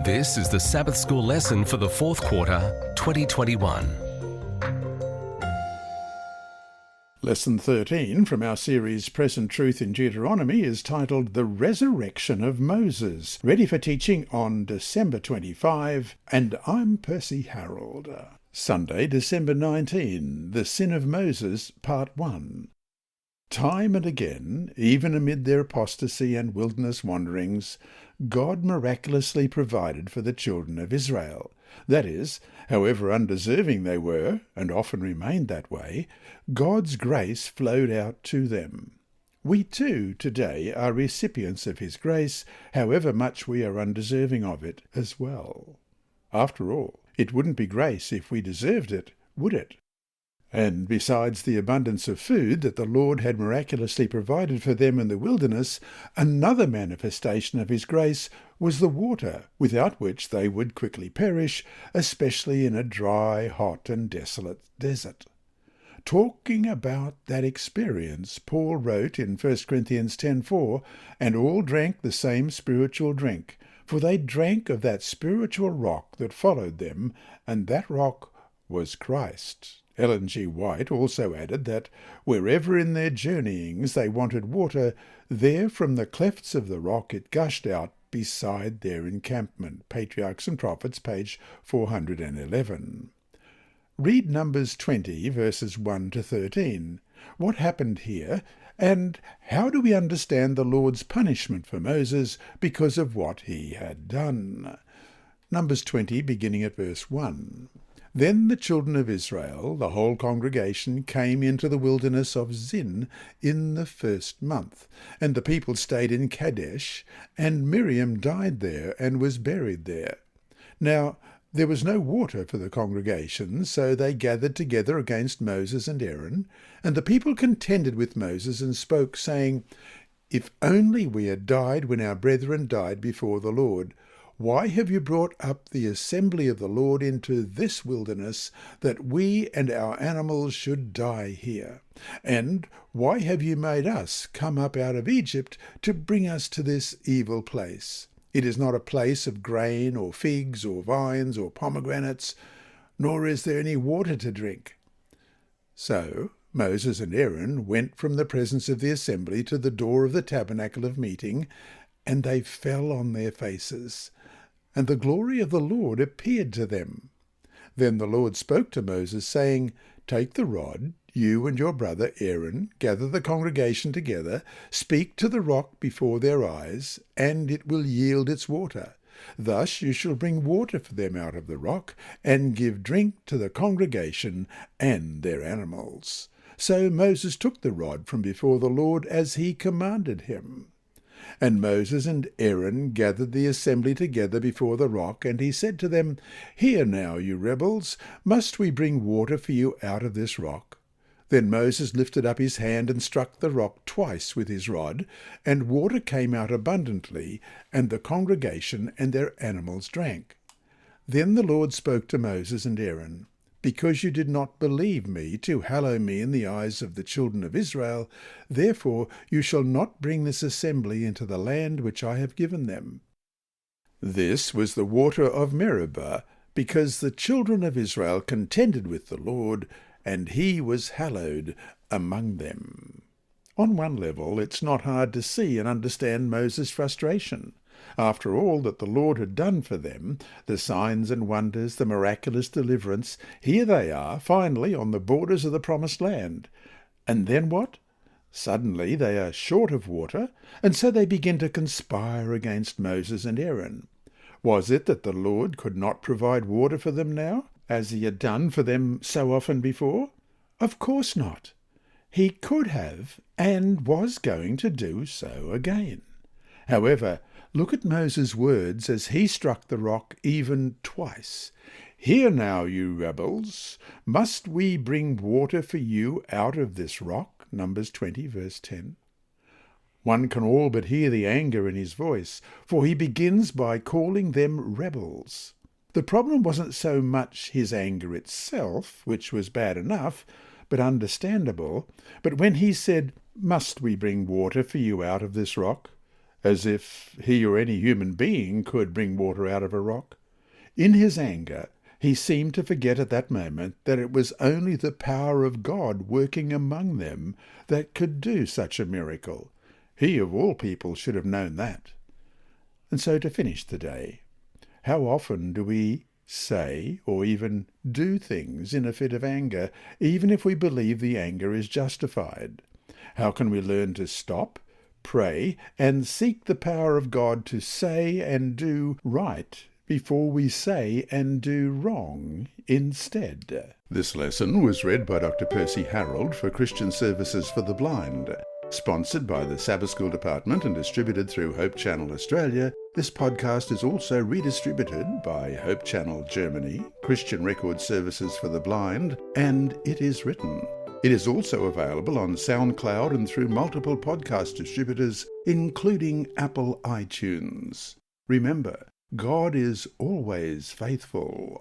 This is the Sabbath School lesson for the fourth quarter, 2021. Lesson 13 from our series Present Truth in Deuteronomy is titled The Resurrection of Moses, ready for teaching on December 25, and I'm Percy Harrold. Sunday, December 19, The Sin of Moses, Part 1. Time and again, even amid their apostasy and wilderness wanderings, God miraculously provided for the children of Israel. That is, however undeserving they were, and often remained that way, God's grace flowed out to them. We too, today, are recipients of His grace, however much we are undeserving of it as well. After all, it wouldn't be grace if we deserved it, would it? And besides the abundance of food that the Lord had miraculously provided for them in the wilderness, another manifestation of His grace was the water, without which they would quickly perish, especially in a dry, hot, and desolate desert. Talking about that experience, Paul wrote in 1 Corinthians 10:4, "And all drank the same spiritual drink, for they drank of that spiritual rock that followed them, and that rock was Christ." Ellen G. White also added that wherever in their journeyings they wanted water, there from the clefts of the rock it gushed out beside their encampment. Patriarchs and Prophets, page 411. Read Numbers 20, verses 1 to 13. What happened here, and how do we understand the Lord's punishment for Moses because of what he had done? Numbers 20, beginning at verse 1. Then the children of Israel, the whole congregation, came into the wilderness of Zin in the first month, and the people stayed in Kadesh, and Miriam died there and was buried there. Now there was no water for the congregation, so they gathered together against Moses and Aaron, and the people contended with Moses and spoke, saying, "If only we had died when our brethren died before the Lord. Why have you brought up the assembly of the Lord into this wilderness, that we and our animals should die here? And why have you made us come up out of Egypt to bring us to this evil place? It is not a place of grain or figs or vines or pomegranates, nor is there any water to drink." So Moses and Aaron went from the presence of the assembly to the door of the tabernacle of meeting, and they fell on their faces. And the glory of the Lord appeared to them. Then the Lord spoke to Moses, saying, "Take the rod, you and your brother Aaron, gather the congregation together, speak to the rock before their eyes, and it will yield its water. Thus you shall bring water for them out of the rock, and give drink to the congregation and their animals." So Moses took the rod from before the Lord as he commanded him. And Moses and Aaron gathered the assembly together before the rock, and he said to them, "Hear now, you rebels, must we bring water for you out of this rock?" Then Moses lifted up his hand and struck the rock twice with his rod, and water came out abundantly, and the congregation and their animals drank. Then the Lord spoke to Moses and Aaron, "Because you did not believe me to hallow me in the eyes of the children of Israel, therefore you shall not bring this assembly into the land which I have given them." This was the water of Meribah, because the children of Israel contended with the Lord, and he was hallowed among them. On one level, it's not hard to see and understand Moses' frustration. After all that the Lord had done for them, the signs and wonders, the miraculous deliverance, here they are, finally, on the borders of the promised land. And then what? Suddenly they are short of water, and so they begin to conspire against Moses and Aaron. Was it that the Lord could not provide water for them now, as he had done for them so often before? Of course not. He could have, and was going to do so again. However, look at Moses' words as he struck the rock even twice. "Hear now, you rebels, must we bring water for you out of this rock?" Numbers 20, verse 10. One can all but hear the anger in his voice, for he begins by calling them rebels. The problem wasn't so much his anger itself, which was bad enough, but understandable, but when he said, "Must we bring water for you out of this rock?" as if he or any human being could bring water out of a rock. In his anger, he seemed to forget at that moment that it was only the power of God working among them that could do such a miracle. He of all people should have known that. And so to finish the day, how often do we say or even do things in a fit of anger, even if we believe the anger is justified? How can we learn to stop, pray, and seek the power of God to say and do right before we say and do wrong instead? This lesson was read by Dr. Percy Harrold for Christian Services for the Blind. Sponsored by the Sabbath School Department and distributed through Hope Channel Australia, this podcast is also redistributed by Hope Channel Germany, Christian Record Services for the Blind, and It Is Written. It is also available on SoundCloud and through multiple podcast distributors, including Apple iTunes. Remember, God is always faithful.